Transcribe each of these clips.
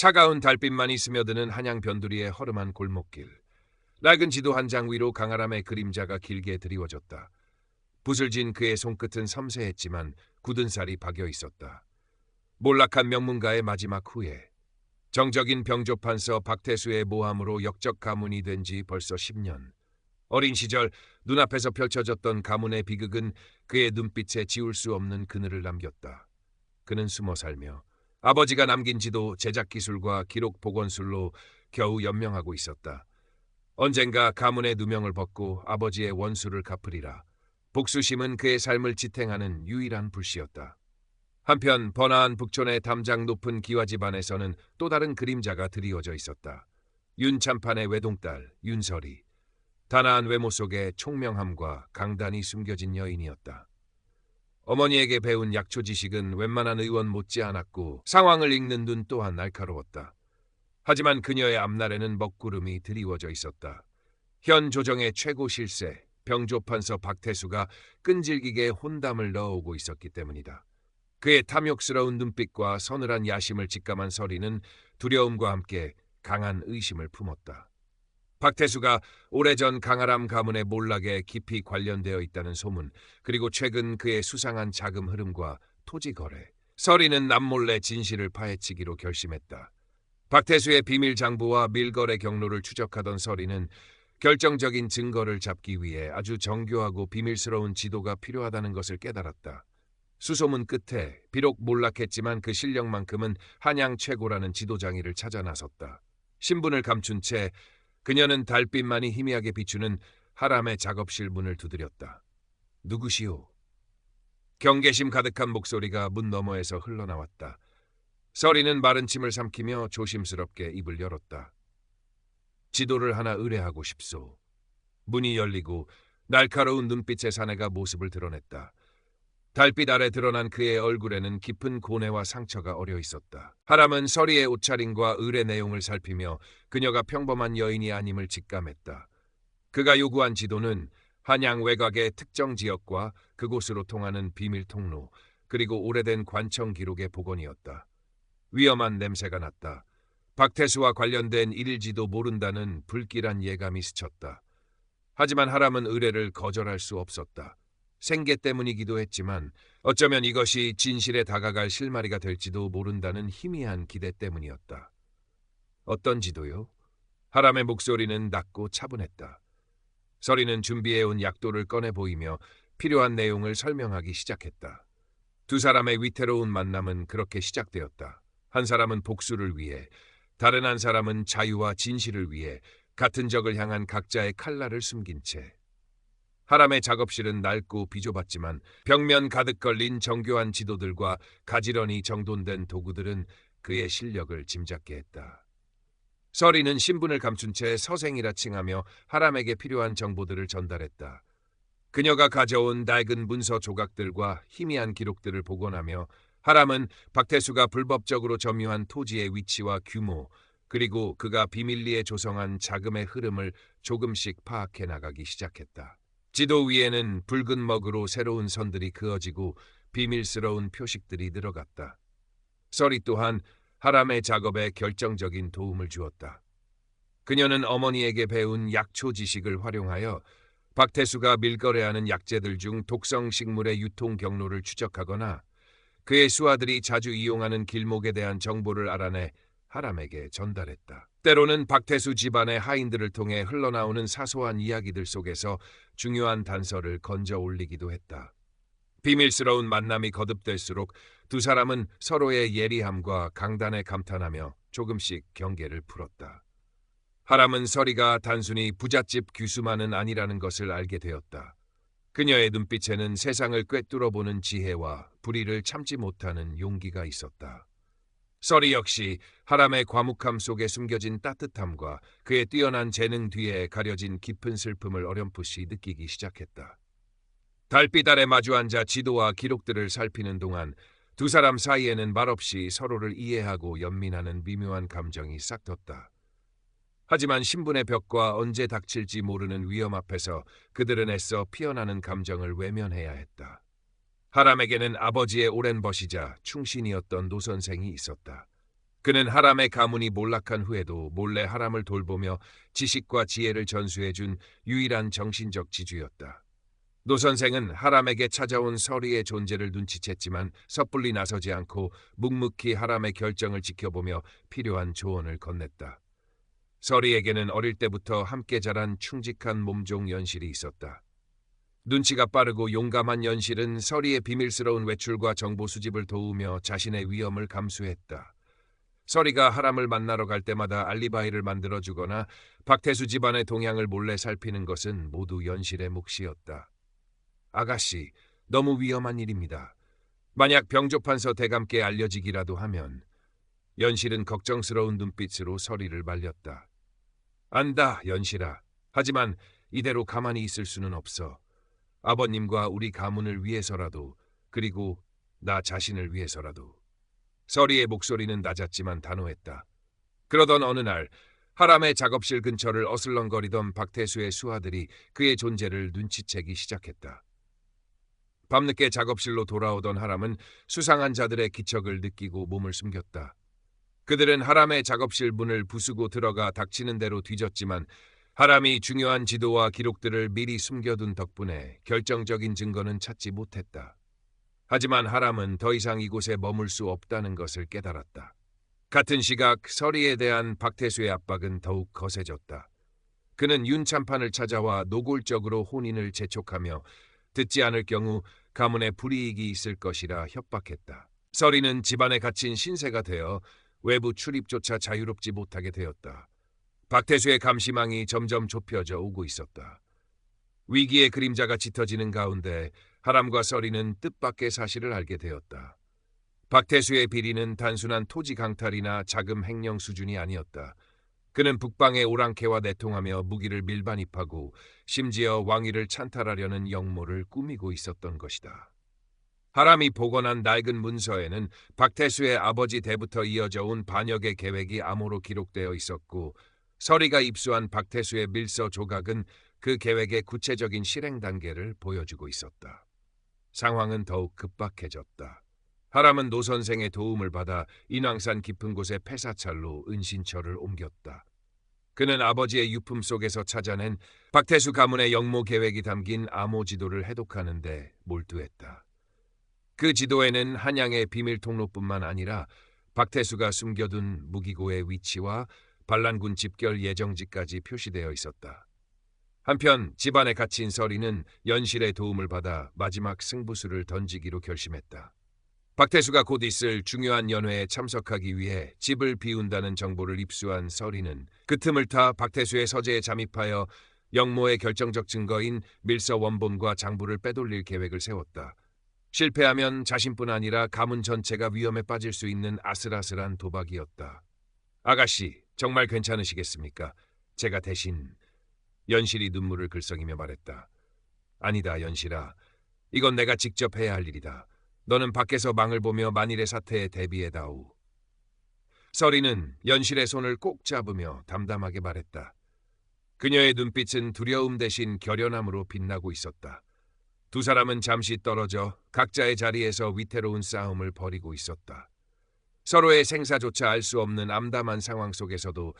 차가운 달빛만이 스며드는 한양 변두리의 허름한 골목길. 낡은 지도 한 장 위로 강아람의 그림자가 길게 드리워졌다. 붓을 쥔 그의 손끝은 섬세했지만 굳은 살이 박여 있었다. 몰락한 명문가의 마지막 후예. 정적인 병조판서 박태수의 모함으로 역적 가문이 된 지 벌써 10년. 어린 시절 눈앞에서 펼쳐졌던 가문의 비극은 그의 눈빛에 지울 수 없는 그늘을 남겼다. 그는 숨어 살며 아버지가 남긴 지도 제작 기술과 기록 복원술로 겨우 연명하고 있었다. 언젠가 가문의 누명을 벗고 아버지의 원수를 갚으리라. 복수심은 그의 삶을 지탱하는 유일한 불씨였다. 한편 번화한 북촌의 담장 높은 기와 집안에서는 또 다른 그림자가 드리워져 있었다. 윤참판의 외동딸 윤설이. 단아한 외모 속에 총명함과 강단이 숨겨진 여인이었다. 어머니에게 배운 약초 지식은 웬만한 의원 못지 않았고 상황을 읽는 눈 또한 날카로웠다. 하지만 그녀의 앞날에는 먹구름이 드리워져 있었다. 현 조정의 최고 실세 병조판서 박태수가 끈질기게 혼담을 넣어오고 있었기 때문이다. 그의 탐욕스러운 눈빛과 서늘한 야심을 직감한 설이는 두려움과 함께 강한 의심을 품었다. 박태수가 오래전 강아람 가문의 몰락에 깊이 관련되어 있다는 소문, 그리고 최근 그의 수상한 자금 흐름과 토지 거래, 설이는 남몰래 진실을 파헤치기로 결심했다. 박태수의 비밀 장부와 밀거래 경로를 추적하던 설이는 결정적인 증거를 잡기 위해 아주 정교하고 비밀스러운 지도가 필요하다는 것을 깨달았다. 수소문 끝에 비록 몰락했지만 그 실력만큼은 한양 최고라는 지도장이를 찾아 나섰다. 신분을 감춘 채 그녀는 달빛만이 희미하게 비추는 하람의 작업실 문을 두드렸다. 누구시오? 경계심 가득한 목소리가 문 너머에서 흘러나왔다. 설이는 마른 침을 삼키며 조심스럽게 입을 열었다. 지도를 하나 의뢰하고 싶소. 문이 열리고 날카로운 눈빛의 사내가 모습을 드러냈다. 달빛 아래 드러난 그의 얼굴에는 깊은 고뇌와 상처가 어려 있었다. 하람은 설이의 옷차림과 의뢰 내용을 살피며 그녀가 평범한 여인이 아님을 직감했다. 그가 요구한 지도는 한양 외곽의 특정 지역과 그곳으로 통하는 비밀 통로, 그리고 오래된 관청 기록의 복원이었다. 위험한 냄새가 났다. 박태수와 관련된 일일지도 모른다는 불길한 예감이 스쳤다. 하지만 하람은 의뢰를 거절할 수 없었다. 생계 때문이기도 했지만 어쩌면 이것이 진실에 다가갈 실마리가 될지도 모른다는 희미한 기대 때문이었다. 어떤 지도요? 하람의 목소리는 낮고 차분했다. 설이는 준비해온 약도를 꺼내 보이며 필요한 내용을 설명하기 시작했다. 두 사람의 위태로운 만남은 그렇게 시작되었다. 한 사람은 복수를 위해, 다른 한 사람은 자유와 진실을 위해 같은 적을 향한 각자의 칼날을 숨긴 채. 하람의 작업실은 낡고 비좁았지만 벽면 가득 걸린 정교한 지도들과 가지런히 정돈된 도구들은 그의 실력을 짐작게 했다. 설이는 신분을 감춘 채 서생이라 칭하며 하람에게 필요한 정보들을 전달했다. 그녀가 가져온 낡은 문서 조각들과 희미한 기록들을 복원하며 하람은 박태수가 불법적으로 점유한 토지의 위치와 규모, 그리고 그가 비밀리에 조성한 자금의 흐름을 조금씩 파악해 나가기 시작했다. 지도 위에는 붉은 먹으로 새로운 선들이 그어지고 비밀스러운 표식들이 늘어갔다. 설이 또한 하람의 작업에 결정적인 도움을 주었다. 그녀는 어머니에게 배운 약초 지식을 활용하여 박태수가 밀거래하는 약재들 중 독성 식물의 유통 경로를 추적하거나 그의 수하들이 자주 이용하는 길목에 대한 정보를 알아내 하람에게 전달했다. 때로는 박태수 집안의 하인들을 통해 흘러나오는 사소한 이야기들 속에서 중요한 단서를 건져 올리기도 했다. 비밀스러운 만남이 거듭될수록 두 사람은 서로의 예리함과 강단에 감탄하며 조금씩 경계를 풀었다. 하람은 설이가 단순히 부잣집 귀수만은 아니라는 것을 알게 되었다. 그녀의 눈빛에는 세상을 꿰뚫어보는 지혜와 불의를 참지 못하는 용기가 있었다. 설이 역시 하람의 과묵함 속에 숨겨진 따뜻함과 그의 뛰어난 재능 뒤에 가려진 깊은 슬픔을 어렴풋이 느끼기 시작했다. 달빛 아래 마주 앉아 지도와 기록들을 살피는 동안 두 사람 사이에는 말없이 서로를 이해하고 연민하는 미묘한 감정이 싹텄다. 하지만 신분의 벽과 언제 닥칠지 모르는 위험 앞에서 그들은 애써 피어나는 감정을 외면해야 했다. 하람에게는 아버지의 오랜 벗이자 충신이었던 노선생이 있었다. 그는 하람의 가문이 몰락한 후에도 몰래 하람을 돌보며 지식과 지혜를 전수해준 유일한 정신적 지주였다. 노 선생은 하람에게 찾아온 서리의 존재를 눈치챘지만 섣불리 나서지 않고 묵묵히 하람의 결정을 지켜보며 필요한 조언을 건넸다. 서리에게는 어릴 때부터 함께 자란 충직한 몸종 연실이 있었다. 눈치가 빠르고 용감한 연실은 서리의 비밀스러운 외출과 정보 수집을 도우며 자신의 위험을 감수했다. 서리가 하람을 만나러 갈 때마다 알리바이를 만들어주거나 박태수 집안의 동향을 몰래 살피는 것은 모두 연실의 몫이었다. 아가씨, 너무 위험한 일입니다. 만약 병조판서 대감께 알려지기라도 하면. 연실은 걱정스러운 눈빛으로 서리를 말렸다. 안다, 연실아. 하지만 이대로 가만히 있을 수는 없어. 아버님과 우리 가문을 위해서라도, 그리고 나 자신을 위해서라도. 서리의 목소리는 낮았지만 단호했다. 그러던 어느 날 하람의 작업실 근처를 어슬렁거리던 박태수의 수하들이 그의 존재를 눈치채기 시작했다. 밤늦게 작업실로 돌아오던 하람은 수상한 자들의 기척을 느끼고 몸을 숨겼다. 그들은 하람의 작업실 문을 부수고 들어가 닥치는 대로 뒤졌지만 하람이 중요한 지도와 기록들을 미리 숨겨둔 덕분에 결정적인 증거는 찾지 못했다. 하지만 하람은 더 이상 이곳에 머물 수 없다는 것을 깨달았다. 같은 시각 서리에 대한 박태수의 압박은 더욱 거세졌다. 그는 윤참판을 찾아와 노골적으로 혼인을 재촉하며 듣지 않을 경우 가문에 불이익이 있을 것이라 협박했다. 서리는 집안에 갇힌 신세가 되어 외부 출입조차 자유롭지 못하게 되었다. 박태수의 감시망이 점점 좁혀져 오고 있었다. 위기의 그림자가 짙어지는 가운데 하람과 서리는 뜻밖의 사실을 알게 되었다. 박태수의 비리는 단순한 토지 강탈이나 자금 횡령 수준이 아니었다. 그는 북방의 오랑캐와 내통하며 무기를 밀반입하고 심지어 왕위를 찬탈하려는 역모를 꾸미고 있었던 것이다. 하람이 복원한 낡은 문서에는 박태수의 아버지 때부터 이어져 온 반역의 계획이 암호로 기록되어 있었고 서리가 입수한 박태수의 밀서 조각은 그 계획의 구체적인 실행 단계를 보여주고 있었다. 상황은 더욱 급박해졌다. 하람은 노 선생의 도움을 받아 인왕산 깊은 곳의 폐사찰로 은신처를 옮겼다. 그는 아버지의 유품 속에서 찾아낸 박태수 가문의 역모 계획이 담긴 암호 지도를 해독하는 데 몰두했다. 그 지도에는 한양의 비밀 통로뿐만 아니라 박태수가 숨겨둔 무기고의 위치와 반란군 집결 예정지까지 표시되어 있었다. 한편 집안에 갇힌 서리는 연실의 도움을 받아 마지막 승부수를 던지기로 결심했다. 박태수가 곧 있을 중요한 연회에 참석하기 위해 집을 비운다는 정보를 입수한 서리는 그 틈을 타 박태수의 서재에 잠입하여 역모의 결정적 증거인 밀서 원본과 장부를 빼돌릴 계획을 세웠다. 실패하면 자신뿐 아니라 가문 전체가 위험에 빠질 수 있는 아슬아슬한 도박이었다. 아가씨, 정말 괜찮으시겠습니까? 제가 대신... 연실이 눈물을 글썽이며 말했다. 아니다, 연실아. 이건 내가 직접 해야 할 일이다. 너는 밖에서 망을 보며 만일의 사태에 대비해다오. 서리는 연실의 손을 꼭 잡으며 담담하게 말했다. 그녀의 눈빛은 두려움 대신 결연함으로 빛나고 있었다. 두 사람은 잠시 떨어져 각자의 자리에서 위태로운 싸움을 벌이고 있었다. 서로의 생사조차 알 수 없는 암담한 상황 속에서도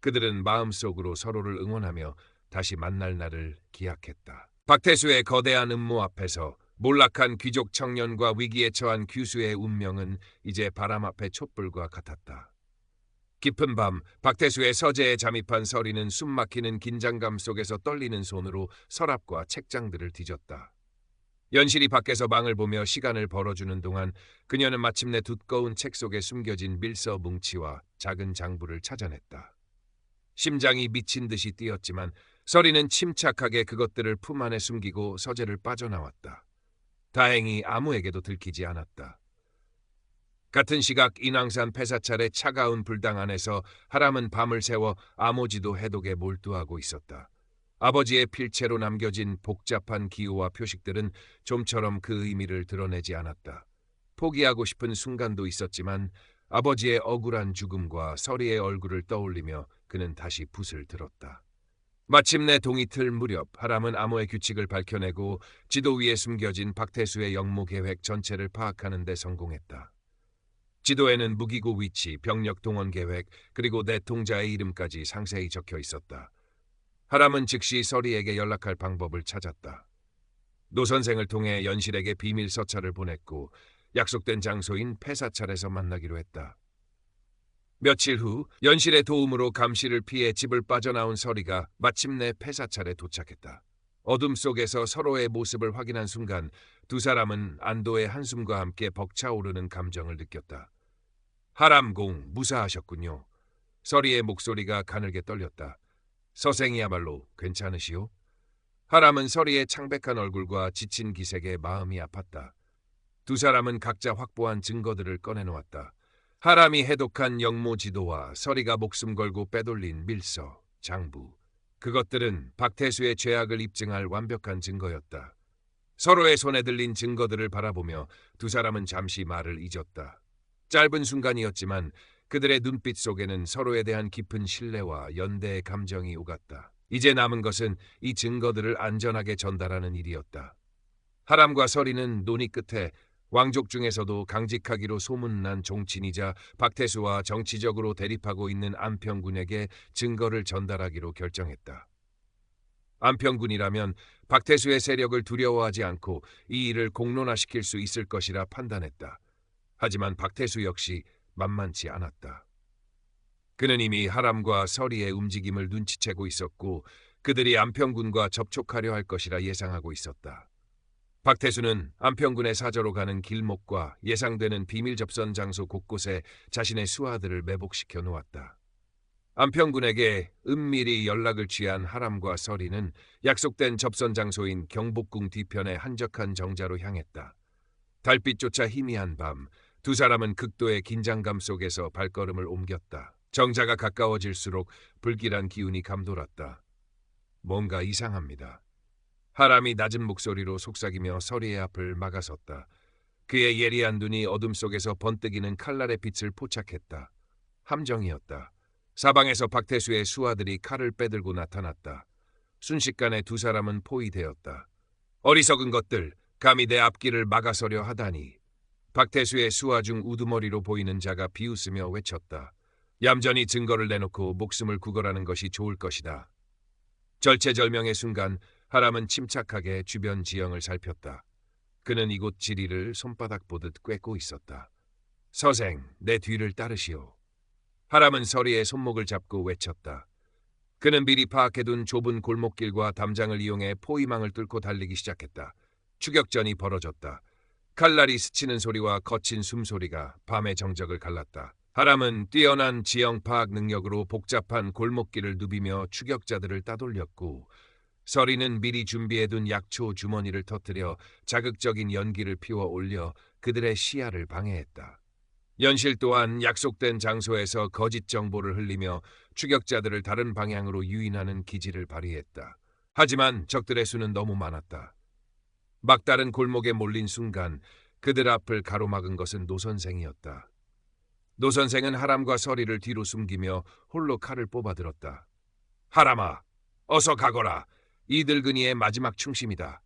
그들은 마음속으로 서로를 응원하며 다시 만날 날을 기약했다. 박태수의 거대한 음모 앞에서 몰락한 귀족 청년과 위기에 처한 규수의 운명은 이제 바람 앞의 촛불과 같았다. 깊은 밤 박태수의 서재에 잠입한 서리는 숨막히는 긴장감 속에서 떨리는 손으로 서랍과 책장들을 뒤졌다. 연실이 밖에서 망을 보며 시간을 벌어주는 동안 그녀는 마침내 두꺼운 책 속에 숨겨진 밀서 뭉치와 작은 장부를 찾아냈다. 심장이 미친 듯이 뛰었지만 서리는 침착하게 그것들을 품 안에 숨기고 서재를 빠져나왔다. 다행히 아무에게도 들키지 않았다. 같은 시각 인왕산 폐사찰의 차가운 불당 안에서 하람은 밤을 새워 암호지도 해독에 몰두하고 있었다. 아버지의 필체로 남겨진 복잡한 기호와 표식들은 좀처럼 그 의미를 드러내지 않았다. 포기하고 싶은 순간도 있었지만 아버지의 억울한 죽음과 서리의 얼굴을 떠올리며 그는 다시 붓을 들었다. 마침내 동이틀 무렵 하람은 암호의 규칙을 밝혀내고 지도 위에 숨겨진 박태수의 역모 계획 전체를 파악하는 데 성공했다. 지도에는 무기고 위치, 병력 동원 계획, 그리고 내통자의 이름까지 상세히 적혀 있었다. 하람은 즉시 서리에게 연락할 방법을 찾았다. 노 선생을 통해 연실에게 비밀 서찰을 보냈고 약속된 장소인 폐사찰에서 만나기로 했다. 며칠 후 연실의 도움으로 감시를 피해 집을 빠져나온 서리가 마침내 폐사찰에 도착했다. 어둠 속에서 서로의 모습을 확인한 순간 두 사람은 안도의 한숨과 함께 벅차오르는 감정을 느꼈다. 하람공 무사하셨군요. 서리의 목소리가 가늘게 떨렸다. 서생이야말로 괜찮으시오? 하람은 서리의 창백한 얼굴과 지친 기색에 마음이 아팠다. 두 사람은 각자 확보한 증거들을 꺼내놓았다. 하람이 해독한 영모 지도와 서리가 목숨 걸고 빼돌린 밀서, 장부. 그것들은 박태수의 죄악을 입증할 완벽한 증거였다. 서로의 손에 들린 증거들을 바라보며 두 사람은 잠시 말을 잊었다. 짧은 순간이었지만 그들의 눈빛 속에는 서로에 대한 깊은 신뢰와 연대의 감정이 오갔다. 이제 남은 것은 이 증거들을 안전하게 전달하는 일이었다. 하람과 서리는 논의 끝에 왕족 중에서도 강직하기로 소문난 종친이자 박태수와 정치적으로 대립하고 있는 안평군에게 증거를 전달하기로 결정했다. 안평군이라면 박태수의 세력을 두려워하지 않고 이 일을 공론화시킬 수 있을 것이라 판단했다. 하지만 박태수 역시 만만치 않았다. 그는 이미 하람과 서리의 움직임을 눈치채고 있었고 그들이 안평군과 접촉하려 할 것이라 예상하고 있었다. 박태수는 안평군의 사저로 가는 길목과 예상되는 비밀 접선 장소 곳곳에 자신의 수하들을 매복시켜 놓았다. 안평군에게 은밀히 연락을 취한 하람과 서리는 약속된 접선 장소인 경복궁 뒤편의 한적한 정자로 향했다. 달빛조차 희미한 밤, 두 사람은 극도의 긴장감 속에서 발걸음을 옮겼다. 정자가 가까워질수록 불길한 기운이 감돌았다. 뭔가 이상합니다. 하람이 낮은 목소리로 속삭이며 서리의 앞을 막아섰다. 그의 예리한 눈이 어둠 속에서 번뜩이는 칼날의 빛을 포착했다. 함정이었다. 사방에서 박태수의 수하들이 칼을 빼들고 나타났다. 순식간에 두 사람은 포위되었다. 어리석은 것들, 감히 내 앞길을 막아서려 하다니. 박태수의 수하 중 우두머리로 보이는 자가 비웃으며 외쳤다. 얌전히 증거를 내놓고 목숨을 구걸하는 것이 좋을 것이다. 절체절명의 순간 하람은 침착하게 주변 지형을 살폈다. 그는 이곳 지리를 손바닥 보듯 꿰고 있었다. 서생, 내 뒤를 따르시오. 하람은 서리의 손목을 잡고 외쳤다. 그는 미리 파악해둔 좁은 골목길과 담장을 이용해 포위망을 뚫고 달리기 시작했다. 추격전이 벌어졌다. 칼날이 스치는 소리와 거친 숨소리가 밤의 정적을 갈랐다. 하람은 뛰어난 지형 파악 능력으로 복잡한 골목길을 누비며 추격자들을 따돌렸고 서리는 미리 준비해둔 약초 주머니를 터뜨려 자극적인 연기를 피워 올려 그들의 시야를 방해했다. 연실 또한 약속된 장소에서 거짓 정보를 흘리며 추격자들을 다른 방향으로 유인하는 기지를 발휘했다. 하지만 적들의 수는 너무 많았다. 막다른 골목에 몰린 순간 그들 앞을 가로막은 것은 노 선생이었다. 노 선생은 하람과 서리를 뒤로 숨기며 홀로 칼을 뽑아들었다. 하람아, 어서 가거라. 이 늙은이의 마지막 충심이다.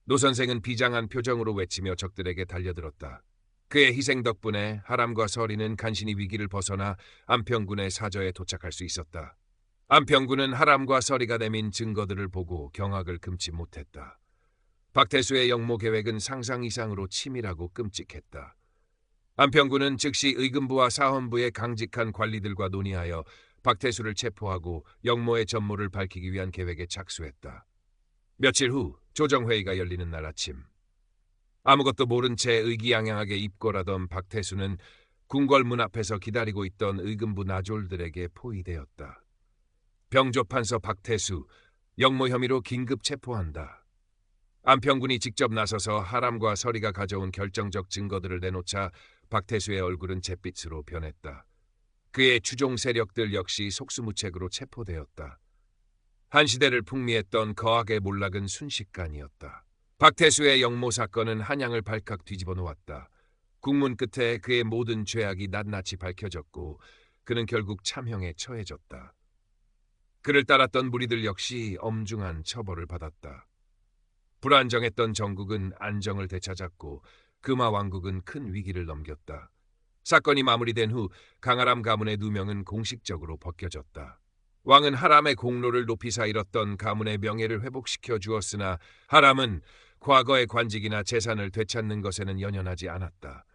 노 선생은 비장한 표정으로 외치며 적들에게 달려들었다. 그의 희생 덕분에 하람과 서리는 간신히 위기를 벗어나 안평군의 사저에 도착할 수 있었다. 안평군은 하람과 서리가 내민 증거들을 보고 경악을 금치 못했다. 박태수의 영모 계획은 상상 이상으로 치밀하고 끔찍했다. 안평군은 즉시 의금부와 사헌부의 강직한 관리들과 논의하여 박태수를 체포하고 영모의 전모를 밝히기 위한 계획에 착수했다. 며칠 후 조정회의가 열리는 날 아침. 아무것도 모른 채 의기양양하게 입궐하던 박태수는 궁궐문 앞에서 기다리고 있던 의금부 나졸들에게 포위되었다. 병조판서 박태수, 영모 혐의로 긴급 체포한다. 안평군이 직접 나서서 하람과 서리가 가져온 결정적 증거들을 내놓자 박태수의 얼굴은 잿빛으로 변했다. 그의 추종 세력들 역시 속수무책으로 체포되었다. 한 시대를 풍미했던 거악의 몰락은 순식간이었다. 박태수의 영모 사건은 한양을 발칵 뒤집어 놓았다. 국문 끝에 그의 모든 죄악이 낱낱이 밝혀졌고 그는 결국 참형에 처해졌다. 그를 따랐던 무리들 역시 엄중한 처벌을 받았다. 불안정했던 정국은 안정을 되찾았고 금화 왕국은 큰 위기를 넘겼다. 사건이 마무리된 후 강아람 가문의 누명은 공식적으로 벗겨졌다. 왕은 하람의 공로를 높이사 잃었던 가문의 명예를 회복시켜 주었으나 하람은 과거의 관직이나 재산을 되찾는 것에는 연연하지 않았다.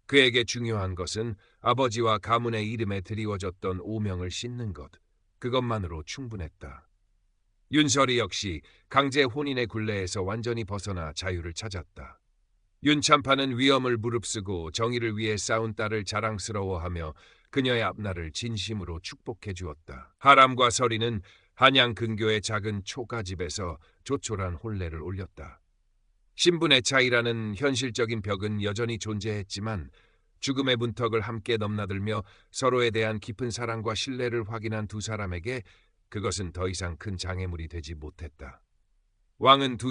그에게 중요한 것은 아버지와 가문의 이름에 드리워졌던 오명을 씻는 것, 그것만으로 충분했다. 윤설이 역시 강제 혼인의 굴레에서 완전히 벗어나 자유를 찾았다. 윤참파는 위엄을 무릅쓰고 정의를 위해 싸운 딸을 자랑스러워하며 그녀의 앞날을 진심으로 축복해 주었다. 하람과 설이는 한양 근교의 작은 초가집에서 조촐한 혼례를 올렸다. 신분의 차이라는 현실적인 벽은 여전히 존재했지만 죽음의 문턱을 함께 넘나들며 서로에 대한 깊은 사랑과 신뢰를 확인한 두 사람에게 그것은 더 이상 큰 장애물이 되지 못했다. 왕은 두